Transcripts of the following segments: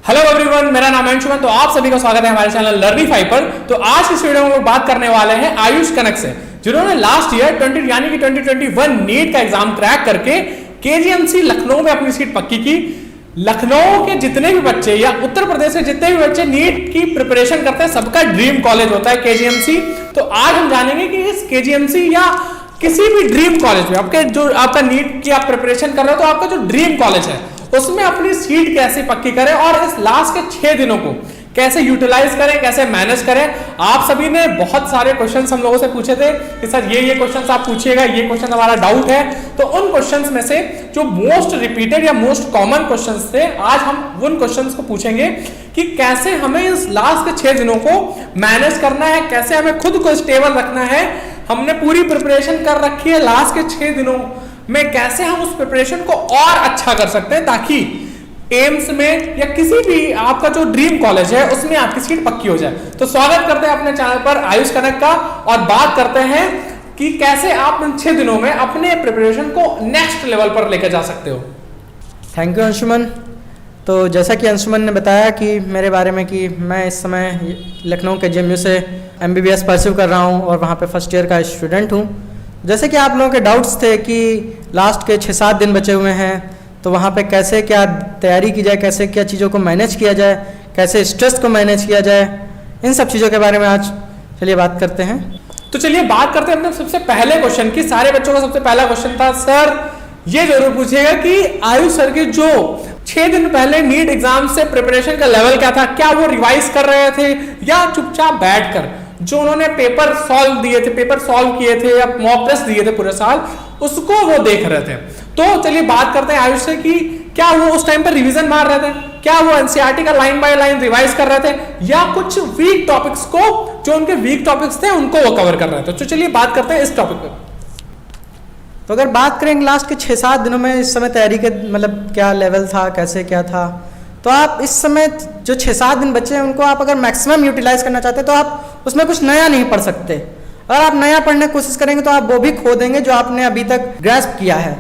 Hello everyone, मेरा नाम है अंशुमन। तो आप सभी का स्वागत है हमारे चैनल लर्निफाई पर। तो आज इस वीडियो में हम बात करने वाले हैं आयुष कनक से, जिन्होंने लास्ट ईयर 2021 नीट का एग्जाम क्रैक करके केजीएमसी लखनऊ में अपनी सीट पक्की की। लखनऊ के जितने भी बच्चे या उत्तर प्रदेश के जितने भी बच्चे नीट की प्रिपरेशन करते हैं, सबका ड्रीम कॉलेज होता है केजीएमसी। तो आज हम जानेंगे कि इस केजीएमसी या किसी भी ड्रीम कॉलेज में आपका नीट की आप प्रिपरेशन कर रहे हो, तो आपका जो ड्रीम कॉलेज है उसमें अपनी सीट कैसे पक्की करें और इस लास्ट के 6 दिनों को कैसे यूटिलाइज करें, कैसे मैनेज करें। आप सभी ने बहुत सारे क्वेश्चंस हम लोगों से पूछे थे कि सर ये क्वेश्चंस आप पूछिएगा, ये क्वेश्चन हमारा डाउट है। तो उन क्वेश्चंस में से जो मोस्ट रिपीटेड या मोस्ट कॉमन क्वेश्चंस थे, आज हम उन क्वेश्चंस को पूछेंगे कि कैसे हमें इस लास्ट के 6 दिनों को मैनेज करना है, कैसे हमें खुद को स्टेबल रखना है। हमने पूरी प्रिपरेशन कर रखी है, लास्ट के 6 दिनों में कैसे हम उस प्रिपरेशन को और अच्छा कर सकते हैं ताकि एम्स में या किसी भी आपका जो ड्रीम कॉलेज है उसमें आपकी सीट पक्की हो जाए। तो स्वागत करते हैं अपने चैनल पर आयुष कनक का और बात करते हैं कि कैसे आप इन 6 दिनों में अपने प्रिपरेशन को नेक्स्ट लेवल पर लेकर जा सकते हो। Thank you Anshuman. तो जैसा कि अंशुमन ने बताया कि मेरे बारे में कि मैं इस समय लखनऊ के जेएमयू से एमबीबीएस परस्यू कर रहा हूं और वहां पे फर्स्ट ईयर का स्टूडेंट हूं। जैसे कि आप लोगों के डाउट्स थे कि लास्ट के 6-7 दिन बचे हुए हैं, तो वहाँ पे कैसे क्या तैयारी की जाए, कैसे क्या चीज़ों को मैनेज किया जाए, कैसे स्ट्रेस को मैनेज किया जाए, इन सब चीज़ों के बारे में आज चलिए बात करते हैं। तो चलिए बात करते हैं अपने सबसे पहले क्वेश्चन की। सारे बच्चों का सबसे पहला क्वेश्चन था, सर ये जरूर पूछिएगा कि आयुष सर के जो 6 दिन पहले नीट एग्जाम से प्रिपरेशन का लेवल क्या था, क्या वो रिवाइज कर रहे थे या चुपचाप बैठकर जो उन्होंने पेपर सॉल्व किए थे या मॉक टेस्ट दिए थे पूरे साल, उसको वो देख रहे थे। तो चलिए बात करते हैं आयुष से कि क्या वो उस टाइम पर रिवीजन मार रहे थे, क्या वो एनसीईआरटी का लाइन बाय लाइन रिवाइज कर रहे थे या कुछ वीक टॉपिक्स को, जो उनके वीक टॉपिक्स थे उनको वो कवर कर रहे थे। तो चलिए बात करते हैं इस टॉपिक पर। तो अगर बात करेंगे लास्ट के 6-7 दिनों में इस समय तैयारी के मतलब क्या लेवल था, कैसे क्या था, तो आप इस समय जो 6-7 दिन बचे हैं उनको आप अगर मैक्सिमम यूटिलाइज करना चाहते हैं तो आप उसमें कुछ नया नहीं पढ़ सकते। अगर आप नया पढ़ने की कोशिश करेंगे तो आप वो भी खो देंगे जो आपने अभी तक ग्रैस्प किया है।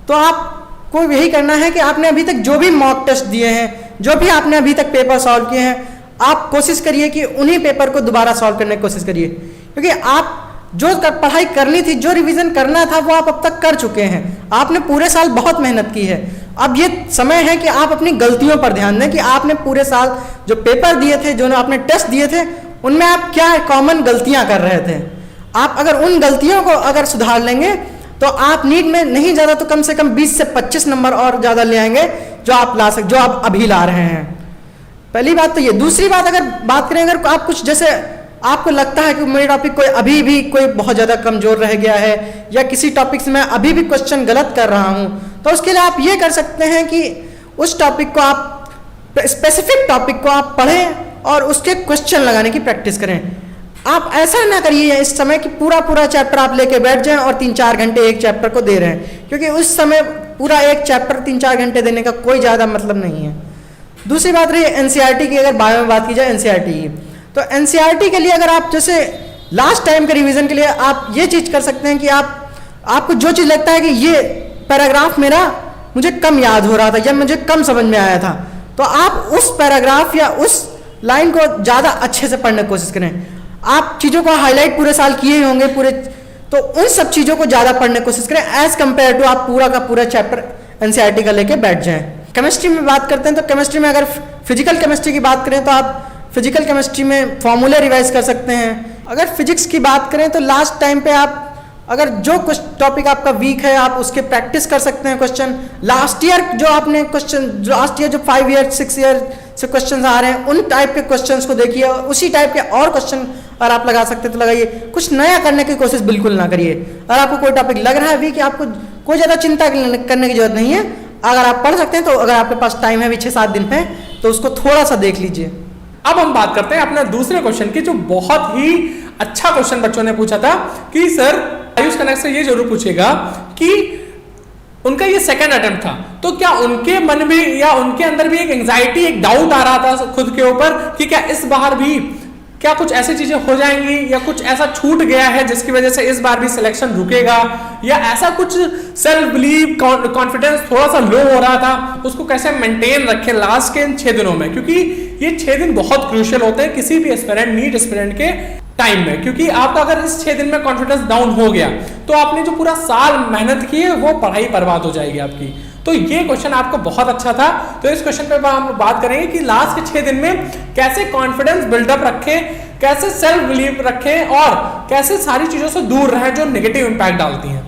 तो आपको यही करना है कि आपने अभी तक जो भी मॉक टेस्ट दिए हैं, जो भी आपने अभी तक पेपर सॉल्व किए हैं, आप कोशिश करिए कि उन्हीं पेपर को दोबारा सॉल्व करने की कोशिश करिए, क्योंकि आप जो पढ़ाई करनी थी, जो रिवीजन करना था, वो आप अब तक कर चुके हैं। आपने पूरे साल बहुत मेहनत की है। अब ये समय है कि आप अपनी गलतियों पर ध्यान दें कि आपने पूरे साल जो पेपर दिए थे, जो आपने टेस्ट दिए थे, उनमें आप क्या कॉमन गलतियां कर रहे थे। आप अगर उन गलतियों को अगर सुधार लेंगे तो आप नीट में नहीं ज़्यादा तो कम से कम 20 से 25 नंबर और ज़्यादा ले आएंगे जो आप अभी ला रहे हैं। पहली बात तो ये। दूसरी बात, अगर बात करें, अगर आप कुछ जैसे आपको लगता है कि मेरे टॉपिक कोई अभी भी कोई बहुत ज़्यादा कमज़ोर रह गया है या किसी टॉपिक से मैं अभी भी क्वेश्चन गलत कर रहा हूँ, तो उसके लिए आप ये कर सकते हैं कि उस टॉपिक को आप स्पेसिफिक टॉपिक को आप पढ़ें और उसके क्वेश्चन लगाने की प्रैक्टिस करें। आप ऐसा ना करिए इस समय कि पूरा चैप्टर आप लेके बैठ जाएं और 3-4 घंटे एक चैप्टर को दे रहे हैं, क्योंकि उस समय पूरा एक चैप्टर 3-4 घंटे देने का कोई ज़्यादा मतलब नहीं है। दूसरी बात रही एनसीईआरटी की। अगर बायो में बात की जाए एनसीईआरटी की, तो एनसीईआरटी के लिए अगर आप जैसे लास्ट टाइम के रिवीजन के लिए आप ये चीज़ कर सकते हैं कि आपको जो चीज़ लगता है कि ये पैराग्राफ मेरा मुझे कम याद हो रहा था या मुझे कम समझ में आया था, तो आप उस पैराग्राफ या उस लाइन को ज़्यादा अच्छे से पढ़ने की कोशिश करें। आप चीज़ों को हाईलाइट पूरे साल किए ही होंगे तो उन सब चीज़ों को ज़्यादा पढ़ने की कोशिश करें एज कंपेयर टू आप पूरा का पूरा चैप्टर एनसीईआरटी का लेके बैठ जाएं। केमिस्ट्री में बात करते हैं तो केमिस्ट्री में अगर फिजिकल केमिस्ट्री की बात करें तो आप फिजिकल केमिस्ट्री में फॉर्मूले रिवाइज कर सकते हैं। अगर फिजिक्स की बात करें तो लास्ट टाइम पे आप अगर जो कुछ टॉपिक आपका वीक है आप उसके प्रैक्टिस कर सकते हैं क्वेश्चन। लास्ट ईयर जो आपने क्वेश्चन लास्ट ईयर जो 5 ईयर 6 ईयर से क्वेश्चन आ रहे हैं उन टाइप के क्वेश्चंस को देखिए और उसी टाइप के और क्वेश्चन अगर आप लगा सकते हैं तो लगाइए। कुछ नया करने की कोशिश बिल्कुल ना करिए। अगर आपको कोई टॉपिक लग रहा है वीक, आपको कोई ज़्यादा चिंता करने की जरूरत नहीं है। अगर आप पढ़ सकते हैं तो अगर आपके पास टाइम है, अभी 6-7 दिन है, तो उसको थोड़ा सा देख लीजिए। अब हम बात करते हैं अपने दूसरे क्वेश्चन की, जो बहुत ही अच्छा क्वेश्चन बच्चों ने पूछा था कि सर आयुष कनक से ये जरूर पूछेगा कि उनका ये सेकंड अटेम्प्ट था, तो क्या उनके मन में या उनके अंदर भी एक एंजाइटी, एक डाउट आ रहा था खुद के ऊपर कि क्या इस बार भी क्या कुछ ऐसी चीजें हो जाएंगी या कुछ ऐसा छूट गया है जिसकी वजह से इस बार भी सिलेक्शन रुकेगा, या ऐसा कुछ सेल्फ बिलीव कॉन्फिडेंस थोड़ा सा लो हो रहा था, उसको कैसे मेंटेन रखें लास्ट के इन 6 दिनों में, क्योंकि ये 6 दिन बहुत क्रूशियल होते हैं किसी भी एस्पिरेंट, नीट एस्पिरेंट के टाइम में, क्योंकि आपका अगर इस 6 दिन में कॉन्फिडेंस डाउन हो गया तो आपने जो पूरा साल मेहनत की है वो पढ़ाई बर्बाद हो जाएगी आपकी। तो ये क्वेश्चन आपको बहुत अच्छा था, तो इस क्वेश्चन पे हम बात करेंगे कि लास्ट के 6 दिन में कैसे कॉन्फिडेंस बिल्डअप रखें, कैसे सेल्फ बिलीव रखें और कैसे सारी चीजों से दूर रहें जो नेगेटिव इंपैक्ट डालती हैं।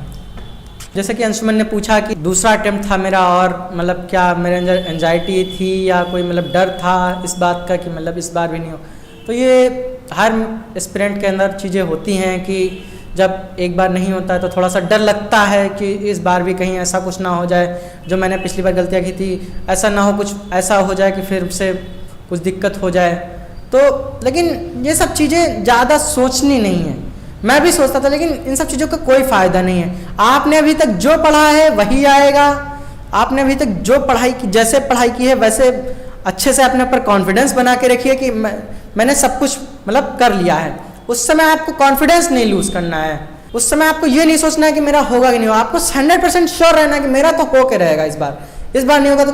जैसे कि अंशुमन ने पूछा कि दूसरा अटेम्प्ट था मेरा, और मतलब क्या मेरे अंदर एंजाइटी थी या कोई मतलब डर था इस बात का कि मतलब इस बार भी नहीं हो। तो ये हर एस्पिरेंट के अंदर चीज़ें होती हैं कि जब एक बार नहीं होता है तो थोड़ा सा डर लगता है कि इस बार भी कहीं ऐसा कुछ ना हो जाए जो मैंने पिछली बार गलतियाँ की थी, ऐसा ना हो कुछ ऐसा हो जाए कि फिर से कुछ दिक्कत हो जाए। तो लेकिन ये सब चीज़ें ज़्यादा सोचनी नहीं है। मैं भी सोचता था, लेकिन इन सब चीज़ों का कोई फ़ायदा नहीं है। आपने अभी तक जो पढ़ा है वही आएगा। आपने अभी तक जो पढ़ाई की, जैसे पढ़ाई की है वैसे अच्छे से अपने ऊपर कॉन्फिडेंस बना के रखिए कि मैंने सब कुछ मतलब कर लिया है। उस समय आपको कॉन्फिडेंस नहीं लूज करना है। उस समय आपको ये नहीं सोचना है कि मेरा होगा कि नहीं होगा। आपको 100% श्योर रहना है कि मेरा तो हो के रहेगा इस बार नहीं होगा तो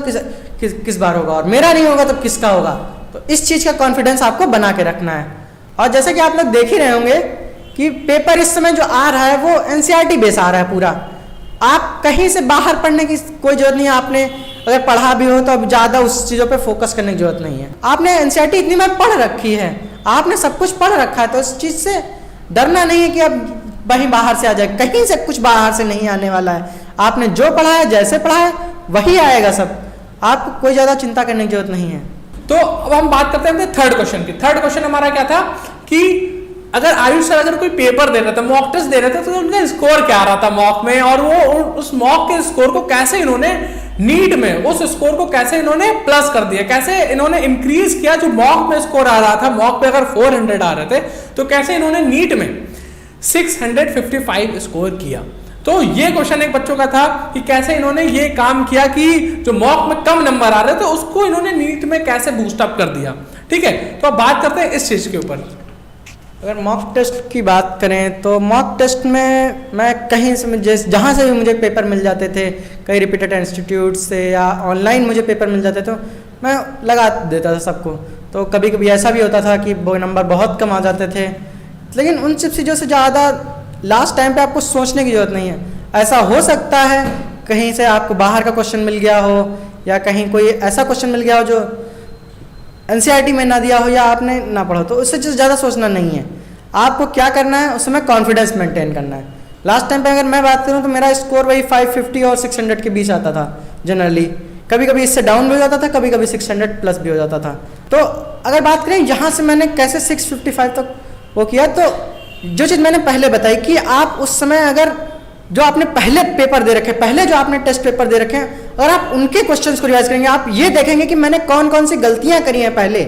किस बार होगा, और मेरा नहीं होगा तो किसका होगा। तो इस चीज़ का कॉन्फिडेंस आपको बना के रखना है। और जैसे कि आप लोग देख ही रहे होंगे कि पेपर इस समय जो आ रहा है वो NCERT बेस आ रहा है पूरा। आप कहीं से बाहर पढ़ने की कोई जरूरत नहीं है। आपने अगर पढ़ा भी हो तो अब ज़्यादा उस चीज़ों पे फोकस करने की जरूरत नहीं है। आपने NCERT इतनी बार पढ़ रखी है, आपने सब कुछ पढ़ रखा है, तो उस चीज़ से डरना नहीं है कि अब वहीं बाहर से आ जाए। कहीं से कुछ बाहर से नहीं आने वाला है। आपने जो पढ़ा है, जैसे पढ़ा है वही आएगा सब। आपको कोई ज़्यादा चिंता करने की जरूरत नहीं है। तो अब हम बात करते हैं थर्ड क्वेश्चन की। थर्ड क्वेश्चन हमारा क्या था कि अगर आयुष सर अगर कोई पेपर दे रहे थे, मॉक टेस्ट दे रहे थे, तो उनका स्कोर क्या आ रहा था मॉक में, और वो उस मॉक के स्कोर को कैसे इन्होंने नीट में उस स्कोर को कैसे इन्होंने प्लस कर दिया, कैसे इन्होंने इंक्रीज किया। जो मॉक में स्कोर आ रहा था, मॉक पे अगर 400 आ रहे थे, तो कैसे इन्होंने नीट में 655 स्कोर किया। तो ये क्वेश्चन एक बच्चों का था कि कैसे इन्होंने ये काम किया कि जो मॉक में कम नंबर आ रहे थे उसको इन्होंने नीट में कैसे बूस्ट अप कर दिया। ठीक है, तो अब बात करते हैं इस चीज के ऊपर। अगर मॉक टेस्ट की बात करें तो मॉक टेस्ट में मैं कहीं से मुझे जहाँ से भी मुझे पेपर मिल जाते थे, कई रिपीटेड इंस्टीट्यूट से या ऑनलाइन मुझे पेपर मिल जाते तो मैं लगा देता था सबको। तो कभी कभी ऐसा भी होता था कि वो नंबर बहुत कम आ जाते थे, लेकिन उन सब चीज़ों से ज़्यादा लास्ट टाइम पे आपको सोचने की ज़रूरत नहीं है। ऐसा हो सकता है कहीं से आपको बाहर का क्वेश्चन मिल गया हो या कहीं कोई ऐसा क्वेश्चन मिल गया हो जो NCERT में ना दिया हो या आपने ना पढ़ो, तो उससे ज़्यादा सोचना नहीं है। आपको क्या करना है, उस समय कॉन्फिडेंस मेंटेन करना है। लास्ट टाइम पे अगर मैं बात करूं तो मेरा स्कोर वही 550 और 600 के बीच आता था जनरली। कभी कभी इससे डाउन भी हो जाता था, कभी कभी 600 प्लस भी हो जाता था। तो अगर बात करें यहाँ से मैंने कैसे 655 तक वो किया, तो जो चीज़ मैंने पहले बताई कि आप उस समय अगर जो आपने पहले पेपर दे रखे, पहले जो आपने टेस्ट पेपर दे रखे हैं, और आप उनके क्वेश्चंस को रिवाइज करेंगे, आप ये देखेंगे कि मैंने कौन कौन सी गलतियां करी हैं पहले।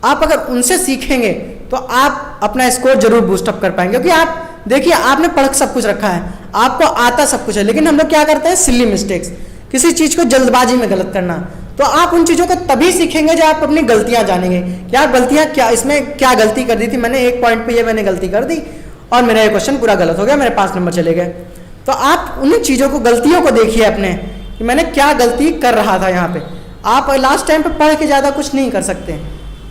आप अगर उनसे सीखेंगे तो आप अपना स्कोर जरूर बूस्ट अप कर पाएंगे। क्योंकि आप देखिए, आपने पढ़ सब कुछ रखा है, आपको आता सब कुछ है, लेकिन हम लोग क्या करते हैं, सिली मिस्टेक्स, किसी चीज़ को जल्दबाजी में गलत करना। तो आप उन चीज़ों को तभी सीखेंगे जब आप अपनी गलतियां जानेंगे कि आप गलतियां क्या, इसमें क्या गलती कर दी थी मैंने, एक पॉइंट पे ये मैंने गलती कर दी और मेरा ये क्वेश्चन पूरा गलत हो गया, मेरे 5 नंबर चले गए। तो आप उन चीज़ों को, गलतियों को देखिए अपने कि मैंने क्या गलती कर रहा था यहाँ पे। आप लास्ट टाइम पे पढ़ के ज़्यादा कुछ नहीं कर सकते।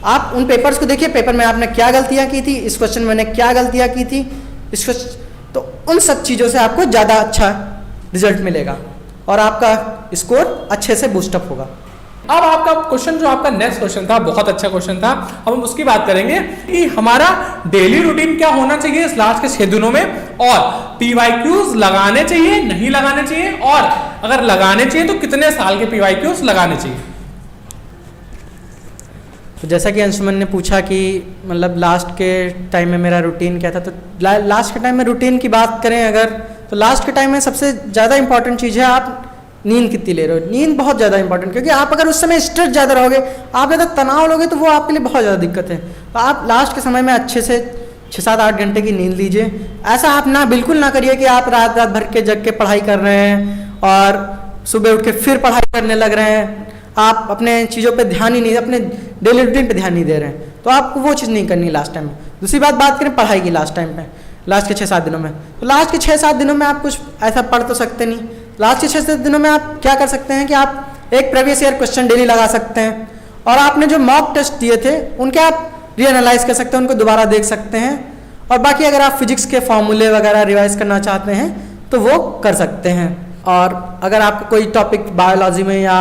आप उन पेपर्स को देखिए, पेपर में आपने क्या गलतियाँ की थी, इस क्वेश्चन में मैंने क्या गलतियाँ की थी, इस क्वेश्चन, तो उन सब चीज़ों से आपको ज़्यादा अच्छा रिजल्ट मिलेगा और आपका स्कोर अच्छे से बूस्टअप होगा। अब आपका क्वेश्चन, जो आपका नेक्स्ट क्वेश्चन था, बहुत अच्छा क्वेश्चन था। अब हम उसकी बात करेंगे कि हमारा डेली रूटीन क्या होना चाहिए इस लास्ट के 6 दिनों में, और PYQs लगाने चाहिए नहीं लगाने चाहिए, और अगर लगाने चाहिए तो कितने साल के PYQs लगाने चाहिए। तो जैसा कि अंशुमन ने पूछा कि मतलब लास्ट के टाइम में मेरा रूटीन क्या था, तो लास्ट के टाइम में रूटीन की बात करें अगर, तो लास्ट के टाइम में सबसे ज़्यादा इंपॉर्टेंट चीज़ है आप नींद कितनी ले रहे हो। नींद बहुत ज़्यादा इंपॉर्टेंट, क्योंकि आप अगर उस समय स्ट्रेस ज़्यादा रहोगे, आप ज़्यादा तनाव लोगे, तो वो आपके लिए बहुत ज़्यादा दिक्कत है। तो आप लास्ट के समय में अच्छे से 6-7-8 घंटे की नींद लीजिए। ऐसा आप ना बिल्कुल ना करिए कि आप रात भर के जग के पढ़ाई कर रहे हैं और सुबह उठ के फिर पढ़ाई करने लग रहे हैं। आप अपने चीज़ों पे ध्यान ही नहीं, अपने डेली रूटीन पे ध्यान नहीं दे रहे हैं, तो आपको वो चीज़ नहीं करनी लास्ट टाइम में। दूसरी बात करें पढ़ाई की लास्ट टाइम पे, लास्ट के 6-7 दिनों में, तो लास्ट के 6-7 दिनों में आप कुछ ऐसा पढ़ तो सकते नहीं। लास्ट के 6-7 दिनों में आप क्या कर सकते हैं कि आप एक प्रीवियस ईयर क्वेश्चन डेली लगा सकते हैं, और आपने जो मॉक टेस्ट दिए थे उनके आप रीएनालाइज कर सकते हैं, उनको दोबारा देख सकते हैं। और बाकी अगर आप फिजिक्स के फॉर्मूले वगैरह रिवाइज करना चाहते हैं तो वो कर सकते हैं। और अगर आपको कोई टॉपिक बायोलॉजी में या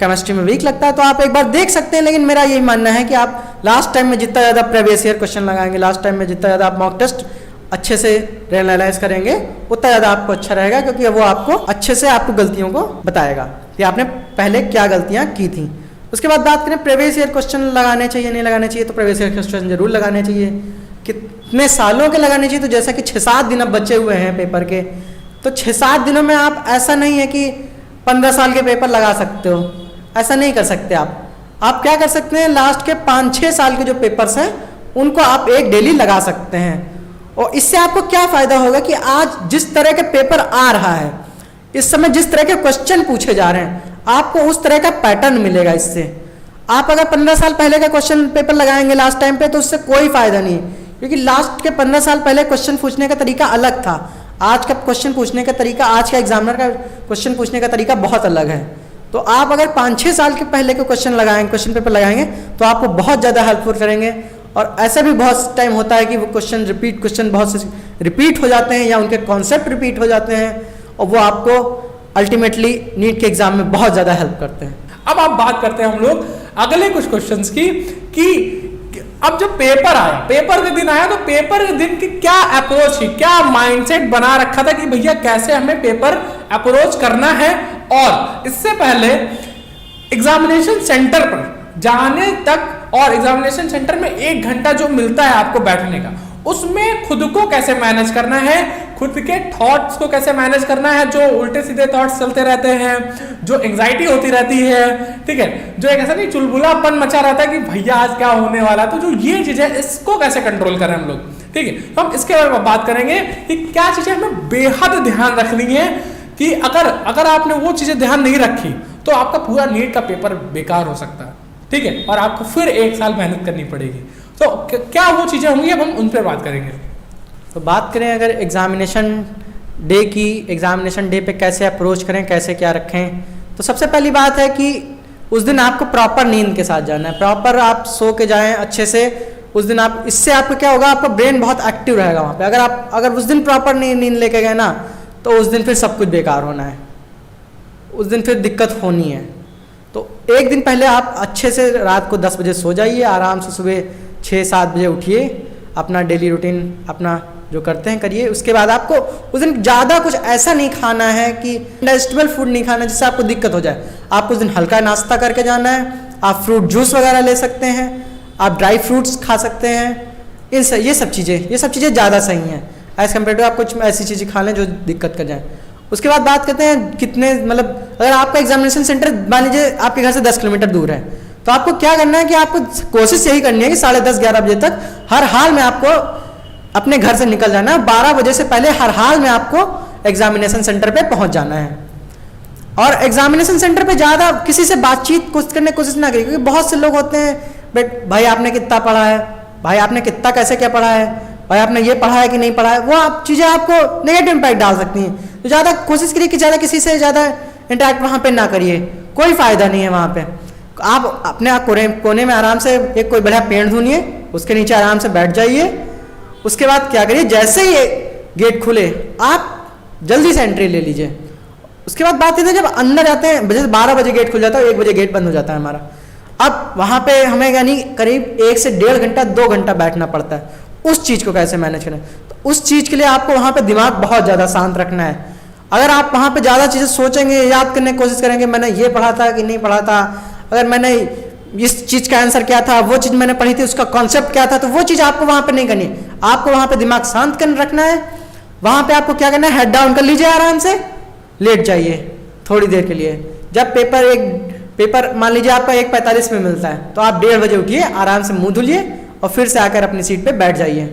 केमिस्ट्री में वीक लगता है तो आप एक बार देख सकते हैं, लेकिन मेरा यही मानना है कि आप लास्ट टाइम में जितना ज़्यादा प्रीवियस ईयर क्वेश्चन लगाएंगे, लास्ट टाइम में जितना ज़्यादा आप मॉक टेस्ट अच्छे से रीएनालाइज करेंगे, उतना ज़्यादा आपको अच्छा रहेगा, क्योंकि वो आपको अच्छे से आपको गलतियों को बताएगा कि आपने पहले क्या गलतियाँ की थी। उसके बाद बात करें प्रीवियस ईयर क्वेश्चन लगाने चाहिए नहीं लगाने चाहिए, तो प्रीवियस ईयर क्वेश्चन जरूर लगाने चाहिए। कितने सालों के लगाने चाहिए, तो जैसा कि 6-7 दिन अब बचे हुए हैं पेपर के, तो 6-7 दिनों में आप ऐसा नहीं है कि 15 साल के पेपर लगा सकते हो, ऐसा नहीं कर सकते आप क्या कर सकते हैं, लास्ट के 5-6 साल के जो पेपर्स हैं उनको आप एक डेली लगा सकते हैं। और इससे आपको क्या फायदा होगा कि आज जिस तरह के पेपर आ रहा है, इस समय जिस तरह के क्वेश्चन पूछे जा रहे हैं, आपको उस तरह का पैटर्न मिलेगा। इससे आप अगर 15 साल पहले का क्वेश्चन पेपर लगाएंगे लास्ट टाइम पे, तो उससे कोई फायदा नहीं, क्योंकि लास्ट के 15 साल पहले क्वेश्चन पूछने का तरीका अलग था। आज का क्वेश्चन पूछने का तरीका, आज का एग्जामिनर का क्वेश्चन पूछने का तरीका बहुत अलग है। तो आप अगर 5-6 साल के पहले के क्वेश्चन पेपर लगाएंगे तो आपको बहुत ज़्यादा हेल्पफुल करेंगे। और ऐसा भी बहुत टाइम होता है कि वो क्वेश्चन बहुत से रिपीट हो जाते हैं या उनके कॉन्सेप्ट रिपीट हो जाते हैं, और वो आपको अल्टीमेटली नीट के एग्जाम में बहुत ज़्यादा हेल्प करते हैं। अब आप बात करते हैं हम लोग अगले कुछ क्वेश्चंस की कि अब जब पेपर आया, पेपर के दिन आया, तो पेपर के दिन की क्या अप्रोच थी, क्या माइंडसेट बना रखा था कि भैया कैसे हमें पेपर अप्रोच करना है। और इससे पहले एग्जामिनेशन सेंटर पर जाने तक और एग्जामिनेशन सेंटर में 1 घंटा जो मिलता है आपको बैठने का, उसमें खुद को कैसे मैनेज करना है, खुद के थॉट्स को कैसे मैनेज करना है, जो उल्टे सीधे थॉट्स चलते रहते हैं, जो एंजाइटी होती रहती है, ठीक है, जो एक ऐसा नहीं चुलबुलापन मचा रहता है कि भैया आज क्या होने वाला, तो जो ये चीजें, इसको कैसे कंट्रोल करें हम लोग, ठीक है। तो हम इसके बारे में बात करेंगे कि क्या चीजें हमें बेहद ध्यान रखनी है, कि अगर आपने वो चीजें ध्यान नहीं रखी तो आपका पूरा नीट का पेपर बेकार हो सकता है, ठीक है, और आपको फिर 1 साल मेहनत करनी पड़ेगी। तो क्या वो चीजें होंगी, अब हम उन पर बात करेंगे। तो बात करें अगर एग्जामिनेशन डे की, एग्जामिनेशन डे पे कैसे अप्रोच करें, कैसे क्या रखें, तो सबसे पहली बात है कि उस दिन आपको प्रॉपर नींद के साथ जाना है, प्रॉपर आप सो के जाएं अच्छे से उस दिन। आप इससे आपको क्या होगा, आपका ब्रेन बहुत एक्टिव रहेगा वहाँ पे। अगर उस दिन प्रॉपर नींद लेके गए ना, तो उस दिन फिर सब कुछ बेकार होना है, उस दिन फिर दिक्कत होनी है। तो एक दिन पहले आप अच्छे से रात को 10 बजे सो जाइए, आराम से सुबह 6-7 बजे उठिए, अपना डेली रूटीन अपना जो करते हैं करिए। उसके बाद आपको उस दिन ज़्यादा कुछ ऐसा नहीं खाना है कि डाइजेस्टेबल फूड नहीं खाना जिससे आपको दिक्कत हो जाए। आपको उस दिन हल्का नाश्ता करके जाना है, आप फ्रूट जूस वगैरह ले सकते हैं, आप ड्राई फ्रूट्स खा सकते हैं, ये सब चीज़ें ज़्यादा सही हैं एज़ कम्पेयर टू आप कुछ ऐसी चीज़ें खा लें जो दिक्कत कर जाए। उसके बाद बात करते हैं कितने, मतलब अगर आपका एग्जामिनेशन सेंटर मान लीजिए आपके घर से 10 किलोमीटर दूर है, तो आपको क्या करना है कि आपको कोशिश यही करनी है कि 10:30-11 बजे तक हर हाल में आपको अपने घर से निकल जाना है। 12 बजे से पहले हर हाल में आपको एग्जामिनेशन सेंटर पे पहुंच जाना है। और एग्जामिनेशन सेंटर पे ज़्यादा किसी से बातचीत करने की कोशिश ना करिए, क्योंकि बहुत से लोग होते हैं, बट भाई आपने कितना पढ़ा है, भाई आपने कितना कैसे क्या पढ़ा है, भाई आपने ये पढ़ा है कि नहीं पढ़ा है, वो आप चीज़ें आपको नेगेटिव इम्पैक्ट डाल सकती हैं। तो ज़्यादा कोशिश करिए कि ज़्यादा किसी से ज़्यादा इंटरेक्ट वहाँ पे ना करिए, कोई फ़ायदा नहीं है वहाँ पे। आप अपने आप कोने में आराम से एक कोई बढ़िया पेड़ ढूंढिए, उसके नीचे आराम से बैठ जाइए। उसके बाद क्या करिए, जैसे ही गेट खुले आप जल्दी से एंट्री ले लीजिए। उसके बाद बात ये है, जब अंदर जाते हैं, जैसे 12 बजे गेट खुल जाता है, 1 बजे गेट बंद हो जाता है हमारा। अब वहाँ पे हमें यानी करीब 1 से 1.5 घंटा 2 घंटा बैठना पड़ता है। उस चीज़ को कैसे मैनेज करें, तो उस चीज़ के लिए आपको वहाँ पे दिमाग बहुत ज़्यादा शांत रखना है। अगर आप वहाँ पे ज़्यादा चीज़ें सोचेंगे, याद करने की कोशिश करेंगे, मैंने ये पढ़ा था कि नहीं पढ़ा था, अगर मैंने इस चीज़ का आंसर क्या था, वो चीज़ मैंने पढ़ी थी, उसका कॉन्सेप्ट क्या था, तो वो चीज़ आपको वहाँ पे नहीं करनी। आपको वहाँ पे दिमाग शांत कर रखना है। वहाँ पे आपको क्या करना है, हेड डाउन कर लीजिए, आराम से लेट जाइए थोड़ी देर के लिए। जब पेपर मान लीजिए आपका 1:45 में मिलता है, तो आप 1:30 बजे उठिए, आराम से मुँह धुलिए और फिर से आकर अपनी सीट पर बैठ जाइए।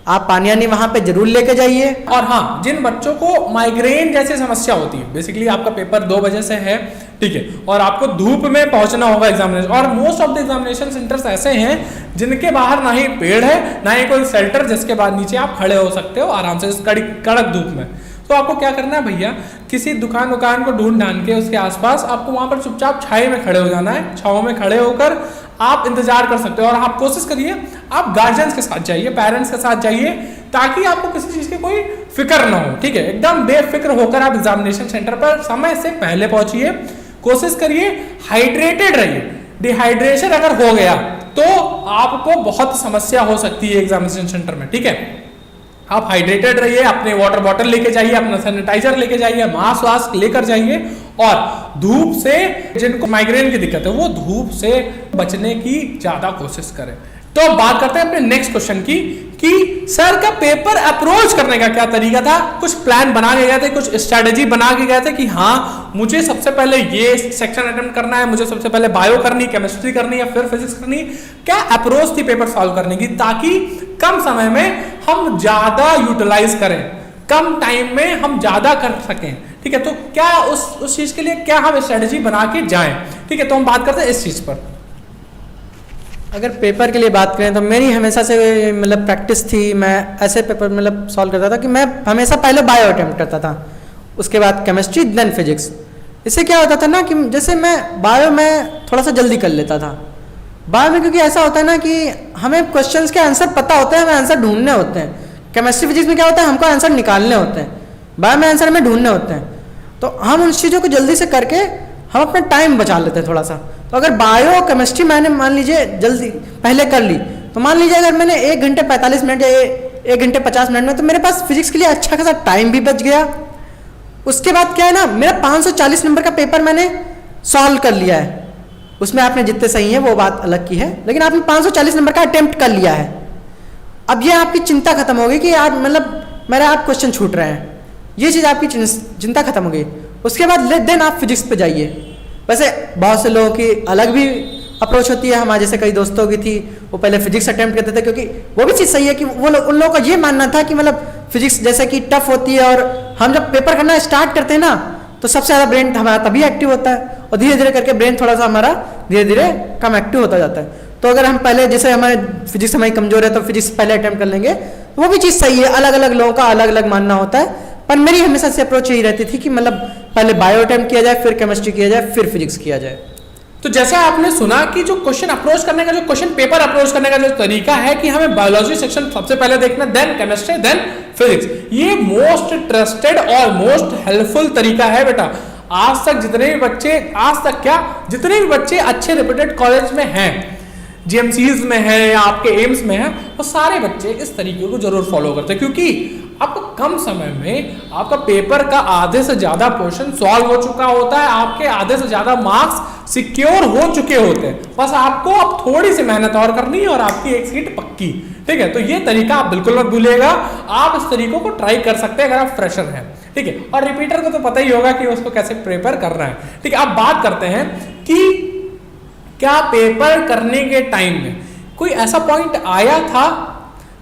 आप पानी यानी वहां पे जरूर लेके जाइए। और हाँ, जिन बच्चों को माइग्रेन जैसी समस्या होती है, बेसिकली आपका पेपर 2 बजे से है, ठीक है, और आपको धूप में पहुंचना होगा एग्जामिनेशन, और most of the examination centres ऐसे हैं जिनके बाहर ना ही पेड़ है ना ही कोई शेल्टर जिसके बाद नीचे आप खड़े हो सकते हो आराम से इस कड़क धूप में। तो आपको क्या करना है भैया, किसी दुकान को ढूंढ ढांड के उसके आसपास आपको वहां पर चुपचाप छाए में खड़े हो जाना है। छांव में खड़े होकर आप इंतजार कर सकते हो, और आप कोशिश करिए आप गार्जियंस के साथ जाइए, पेरेंट्स के साथ जाइए, ताकि आपको किसी चीज की कोई फिक्र ना हो, ठीक है। एकदम बेफिक्र होकर आप एग्जामिनेशन सेंटर पर समय से पहले पहुंचिए। कोशिश करिए हाइड्रेटेड रहिए। डिहाइड्रेशन अगर हो गया तो आपको बहुत समस्या हो सकती है एग्जामिनेशन सेंटर में, ठीक है। आप हाइड्रेटेड रहिए, अपने वाटर बॉटल लेके जाइए, अपना सैनिटाइजर लेके जाइए, मास्क वास्क लेकर जाइए, और धूप से, जिनको माइग्रेन की दिक्कत है वो धूप से बचने की ज्यादा कोशिश करें। तो अब बात करते हैं अपने नेक्स्ट क्वेश्चन की कि सर का पेपर अप्रोच करने का क्या तरीका था। कुछ प्लान बना के गए थे, कुछ स्ट्रेटेजी बना के गए थे कि हाँ मुझे सबसे पहले ये सेक्शन अटेम्प्ट करना है, मुझे सबसे पहले बायो करनी, केमिस्ट्री करनी या फिर फिजिक्स करनी। क्या अप्रोच थी पेपर सॉल्व करने की, ताकि कम समय में हम ज्यादा यूटिलाइज करें, कम टाइम में हम ज्यादा कर सकें, ठीक है। तो क्या उस चीज के लिए क्या हम स्ट्रेटेजी बना के जाएं, ठीक है। तो हम बात करते हैं इस चीज पर। अगर पेपर के लिए बात करें तो मेरी हमेशा से मतलब प्रैक्टिस थी, मैं ऐसे पेपर मतलब सॉल्व करता था कि मैं हमेशा पहले बायो अटेम्प्ट करता था, उसके बाद केमिस्ट्री, देन फिजिक्स। इससे क्या होता था ना कि जैसे मैं बायो में थोड़ा सा जल्दी कर लेता था। बायो में क्योंकि ऐसा होता है ना कि हमें क्वेश्चंस के आंसर पता होते हैं, हमें आंसर ढूंढने होते हैं। केमिस्ट्री फिजिक्स में क्या होता है, हमको आंसर निकालने होते हैं, बायो में आंसर हमें ढूंढने होते हैं। तो हम उन चीज़ों को जल्दी से करके हम अपना टाइम बचा लेते हैं थोड़ा सा। तो अगर बायो केमिस्ट्री मैंने मान लीजिए जल्दी पहले कर ली, तो मान लीजिए अगर मैंने 1 घंटे 45 मिनट या 1 घंटे 50 मिनट में, तो मेरे पास फिजिक्स के लिए अच्छा खासा टाइम भी बच गया। उसके बाद क्या है ना, मेरा 540 नंबर का पेपर मैंने सॉल्व कर लिया है। उसमें आपने जितने सही है वो बात अलग की है, लेकिन आपने 540 नंबर का अटेम्प्ट कर लिया है। अब ये आपकी चिंता खत्म हो गई कि यार मतलब मेरे आप क्वेश्चन छूट रहे हैं, ये चीज़ आपकी चिंता खत्म हो गई। उसके बाद देन आप फिजिक्स पे जाइए। वैसे बहुत से लोगों की अलग भी अप्रोच होती है, हमारे जैसे कई दोस्तों की थी, वो पहले फिजिक्स अटेम्प्ट करते थे, क्योंकि वो भी चीज़ सही है कि वो लोग, उन लोगों का ये मानना था कि मतलब फिजिक्स जैसे कि टफ होती है, और हम जब पेपर करना स्टार्ट करते हैं ना तो सबसे ज़्यादा ब्रेन हमारा तभी एक्टिव होता है, और धीरे धीरे करके ब्रेन थोड़ा सा हमारा धीरे धीरे कम एक्टिव होता जाता है। तो अगर हम पहले, जैसे हमारे फिजिक्स हमारी कमजोर है तो फिजिक्स पहले अटेम्प्ट कर लेंगे, तो वो भी चीज़ सही है। अलग अलग लोगों का अलग अलग मानना होता है, पर मेरी हमेशा से अप्रोच यही रहती थी कि मतलब पहले बायो अटेम्प्ट किया जाए, फिर केमिस्ट्री किया जाए, फिर फिजिक्स किया जाए। तो जैसे आपने सुना कि जो क्वेश्चन अप्रोच करने का, जो क्वेश्चन पेपर अप्रोच करने का जो तरीका है कि हमें बायोलॉजी सेक्शन सबसे पहले देखना, देन केमिस्ट्री, देन फिजिक्स, ये मोस्ट ट्रस्टेड और मोस्ट हेल्पफुल तरीका है बेटा। आज तक जितने भी बच्चे अच्छे रेप्यूटेड कॉलेज में हैं, जीएमसीज में है या आपके एम्स में है, वो सारे बच्चे इस तरीके को जरूर फॉलो करते हैं, क्योंकि आपको कम समय में आपका पेपर का आधे से ज्यादा पोर्शन सॉल्व हो चुका होता है, आपके आधे से ज्यादा मार्क्स सिक्योर हो चुके होते हैं। बस आपको अब थोड़ी सी मेहनत और करनी है और आपकी एक सीट पक्की, ठीक है। तो ये तरीका आप बिल्कुल मत भूलिएगा, आप इस तरीकों को ट्राई कर सकते हैं अगर आप फ्रेशर हैं, ठीक है। और रिपीटर को तो पता ही होगा कि उसको कैसे प्रिपेयर करना है, ठीक है। अब बात करते हैं कि क्या पेपर करने के टाइम में कोई ऐसा पॉइंट आया था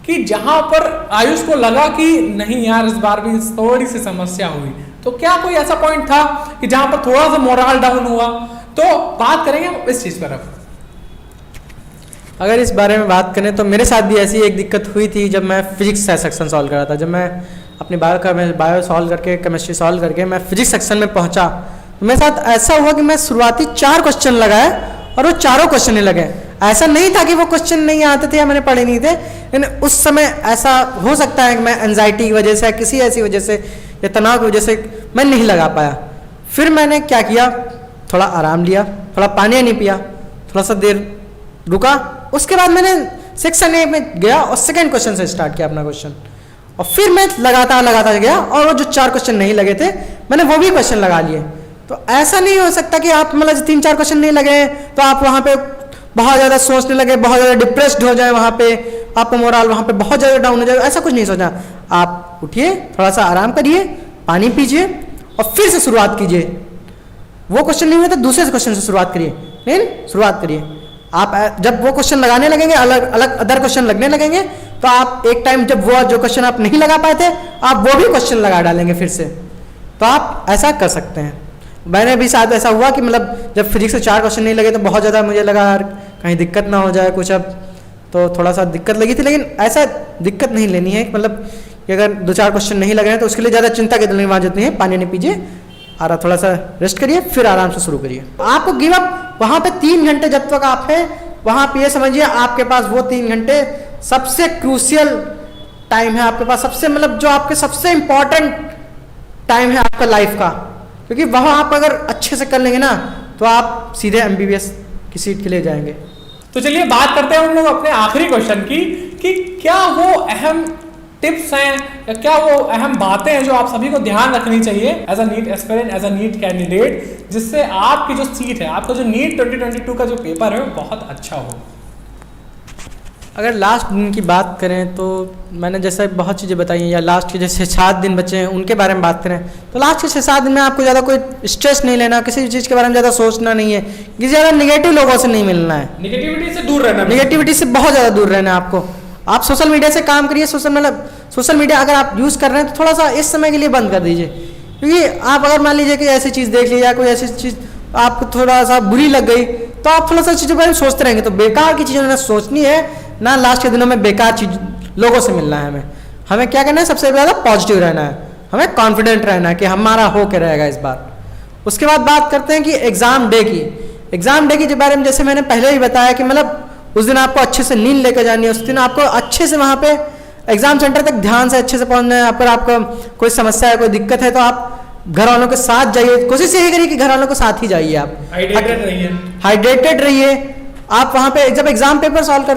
कि जहां पर आयुष को लगा कि नहीं यार इस बार भी थोड़ी सी समस्या हुई, तो क्या कोई ऐसा पॉइंट था कि जहां पर थोड़ा सा मोरल डाउन हुआ? तो बात करेंगे इस चीज पर। अब अगर इस बारे में बात करें तो मेरे साथ भी ऐसी एक दिक्कत हुई थी जब मैं फिजिक्स सेक्शन सॉल्व कर रहा था। जब मैं अपनी बायो सॉल्व करके, केमिस्ट्री सॉल्व करके मैं फिजिक्स सेक्शन में पहुंचा, तो मेरे साथ ऐसा हुआ कि मैं शुरुआती 4 क्वेश्चन लगाए और वो चारों क्वेश्चन नहीं लगे। ऐसा नहीं था कि वो क्वेश्चन नहीं आते थे या मैंने पढ़े नहीं थे, लेकिन उस समय ऐसा हो सकता है कि मैं एंजाइटी की वजह से, किसी ऐसी वजह से या तनाव की वजह से मैं नहीं लगा पाया। फिर मैंने क्या किया, थोड़ा आराम लिया, थोड़ा पानी नहीं पिया, थोड़ा सा देर रुका, उसके बाद मैंने सेक्शन ए में गया और सेकेंड क्वेश्चन से स्टार्ट किया अपना क्वेश्चन, और फिर मैं लगातार गया, और वो जो 4 क्वेश्चन नहीं लगे थे मैंने वो भी क्वेश्चन लगा लिए। तो ऐसा नहीं हो सकता कि आप मतलब 3-4 क्वेश्चन नहीं लगे तो आप वहाँ पे बहुत ज़्यादा सोचने लगे, बहुत ज़्यादा डिप्रेस्ड हो जाए, वहाँ पे आपका मोरल वहाँ पे बहुत ज़्यादा डाउन हो जाए, ऐसा कुछ नहीं सोचा। आप उठिए, थोड़ा सा आराम करिए, पानी पीजिए और फिर से शुरुआत कीजिए। वो क्वेश्चन नहीं हुए तो दूसरे क्वेश्चन से शुरुआत करिए, लेकिन शुरुआत करिए। आप जब वो क्वेश्चन लगाने लगेंगे, अलग अलग अदर क्वेश्चन लगने लगेंगे, तो आप एक टाइम जब वो जो क्वेश्चन आप नहीं लगा पाए थे आप वो भी क्वेश्चन लगा डालेंगे फिर से। तो आप ऐसा कर सकते हैं। मैंने भी साथ ऐसा हुआ कि मतलब जब फिजिक्स से 4 क्वेश्चन नहीं लगे तो बहुत ज़्यादा मुझे लगा यार कहीं दिक्कत ना हो जाए कुछ, अब तो थोड़ा सा दिक्कत लगी थी। लेकिन ऐसा दिक्कत नहीं लेनी है, मतलब कि अगर 2-4 क्वेश्चन नहीं लग रहे हैं तो उसके लिए ज़्यादा चिंता की जरूरत नहीं है। पानी नहीं पीजिए, थोड़ा सा रेस्ट करिए, फिर आराम से शुरू करिए। आपको गिव अप वहाँ पे 3 घंटे जब तक आप है वहाँ पे ये समझिए आपके पास वो 3 घंटे सबसे क्रूशियल टाइम है आपके पास, सबसे मतलब जो आपके सबसे इम्पॉर्टेंट टाइम है आपका लाइफ का, क्योंकि वहाँ आप अगर अच्छे से कर लेंगे ना तो आप सीधे MBBS की सीट के लिए जाएंगे। तो चलिए बात करते हैं हम लोग अपने आखिरी क्वेश्चन की कि क्या वो अहम टिप्स हैं या क्या वो अहम बातें हैं जो आप सभी को ध्यान रखनी चाहिए as a NEET aspirant, as a NEET candidate, जिससे आपकी जो सीट है, आपका जो नीट 2022 का जो पेपर है वो बहुत अच्छा हो। अगर लास्ट दिन की बात करें तो मैंने जैसे बहुत चीज़ें बताई हैं, या लास्ट के जैसे 7 दिन बचे हैं उनके बारे में बात करें तो लास्ट के 6-7 दिन में आपको ज़्यादा कोई स्ट्रेस नहीं लेना, किसी भी चीज़ के बारे में ज़्यादा सोचना नहीं है, किसी ज़्यादा निगेटिव लोगों से नहीं मिलना है, निगेटिविटी से दूर रहना, निगेटिविटी से बहुत ज़्यादा दूर रहना है आपको। आप सोशल मीडिया से काम करिए, सोशल मीडिया अगर आप यूज़ कर रहे हैं तो थोड़ा सा इस समय के लिए बंद कर दीजिए, क्योंकि आप अगर मान लीजिए कि ऐसी चीज़ देख ली या कोई ऐसी चीज़ आपको थोड़ा सा बुरी लग गई तो आप थोड़ा सा चीज़ों के बारे में सोचते रहेंगे। तो बेकार की चीज़ें ना सोचनी है, ना लास्ट के दिनों में बेकार चीज लोगों से मिलना है। हमें क्या करना है, सबसे ज़्यादा पॉजिटिव रहना है, हमें कॉन्फिडेंट रहना है कि हमारा हो के रहेगा इस बार। उसके बाद बात करते हैं कि एग्ज़ाम डे की। एग्ज़ाम डे के बारे में जैसे मैंने पहले ही बताया कि मतलब उस दिन आपको अच्छे से नींद लेकर जानी है, उस दिन आपको अच्छे से वहाँ पे एग्ज़ाम सेंटर तक ध्यान से अच्छे से पहुँचना है। अगर आपको कोई समस्या है, कोई दिक्कत है तो आप घर वालों के साथ जाइए, कोशिश यही करिए कि घर वालों के साथ ही जाइए, आप हाइड्रेटेड रहिए। आप वहाँ पे जब एग्जाम पेपर सॉल्व कर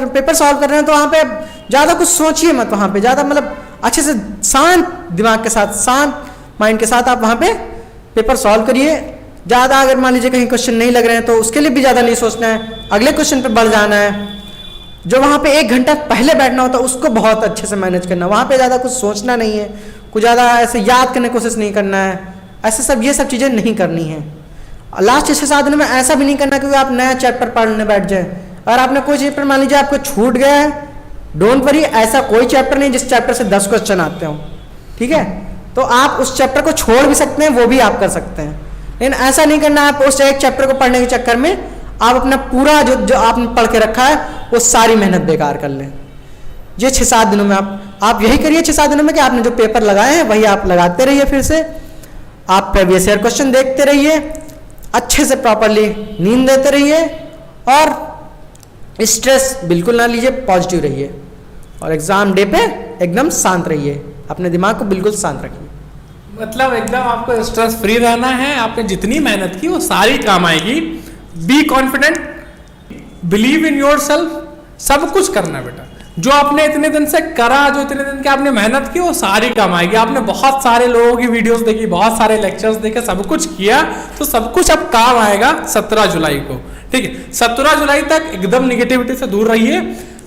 रहे हैं तो वहाँ पे ज़्यादा कुछ सोचिए मत, वहाँ पे ज़्यादा मतलब अच्छे से शांत दिमाग के साथ, शांत माइंड के साथ आप वहाँ पे पेपर सॉल्व करिए। ज़्यादा अगर मान लीजिए कहीं क्वेश्चन नहीं लग रहे हैं तो उसके लिए भी ज़्यादा नहीं सोचना है, अगले क्वेश्चन पे बढ़ जाना है। जो वहाँ पे 1 घंटा पहले बैठना होता है उसको बहुत अच्छे से मैनेज करना, वहाँ पे ज़्यादा कुछ सोचना नहीं है, कुछ ज़्यादा ऐसे याद करने की कोशिश नहीं करना है, ऐसे सब ये सब चीज़ें नहीं करनी है। लास्ट 6-7 दिन में ऐसा भी नहीं करना क्योंकि आप नया चैप्टर पढ़ने बैठ जाए। अगर आपने कोई चैप्टर मान लीजिए आपको छूट गया है, डोंट वरी, ऐसा कोई चैप्टर नहीं जिस चैप्टर से 10 क्वेश्चन आते हो, ठीक है? तो आप उस चैप्टर को छोड़ भी सकते हैं, वो भी आप कर सकते हैं, लेकिन ऐसा नहीं करना आप उस एक चैप्टर को पढ़ने के चक्कर में आप अपना पूरा जो आपने पढ़ के रखा है वो सारी मेहनत बेकार कर लें। ये 6-7 दिनों में आप यही करिए 6-7 दिनों में कि आपने जो पेपर लगाए हैं वही आप लगाते रहिए, फिर से आप प्रीवियस ईयर क्वेश्चन देखते रहिए, अच्छे से प्रॉपरली नींद लेते रहिए और स्ट्रेस बिल्कुल ना लीजिए, पॉजिटिव रहिए और एग्जाम डे पे एकदम शांत रहिए, अपने दिमाग को बिल्कुल शांत रखिए। मतलब एकदम आपको स्ट्रेस फ्री रहना है, आपने जितनी मेहनत की वो सारी काम आएगी। Be confident, believe in your self, सब कुछ करना है बेटा। जो आपने इतने दिन से करा, जो इतने दिन की आपने मेहनत की वो सारी काम आएगी। आपने बहुत सारे लोगों की वीडियोस देखी, बहुत सारे लेक्चर्स देखे, सब कुछ किया, तो सब कुछ अब काम आएगा 17 जुलाई को, ठीक है? 17 जुलाई तक एकदम निगेटिविटी से दूर रहिए,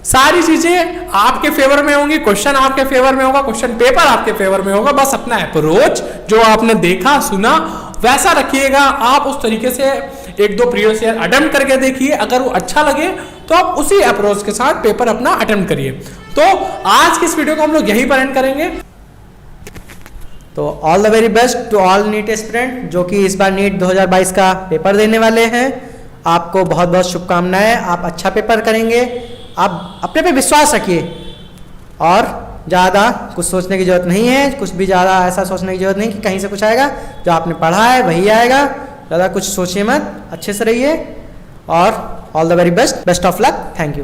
सारी चीजें आपके फेवर में होंगी, क्वेश्चन आपके फेवर में होगा, क्वेश्चन पेपर आपके फेवर में होगा। बस अपना अप्रोच जो आपने देखा सुना वैसा रखिएगा। आप उस तरीके से 1-2 प्रीवियस ईयर अटेम्प्ट करके देखिए, अगर वो अच्छा लगे तो आप उसी अप्रोच के साथ पेपर अपना अटेम्प्ट करिए। तो आज की इस वीडियो को हम लोग यहीं पर एंड करेंगे। तो all the very best to all NEET aspirant जो कि इस बार नीट 2022 का पेपर देने वाले हैं। आपको बहुत बहुत शुभकामनाएं, आप अच्छा पेपर करेंगे, आप अपने पे विश्वास रखिए और ज़्यादा कुछ सोचने की जरूरत नहीं है, कुछ भी ज़्यादा ऐसा सोचने की जरूरत नहीं कि कहीं से कुछ आएगा। जो आपने पढ़ा है वही आएगा, ज़्यादा कुछ सोचिए मत, अच्छे से रहिए और all the very best, best of luck, thank you.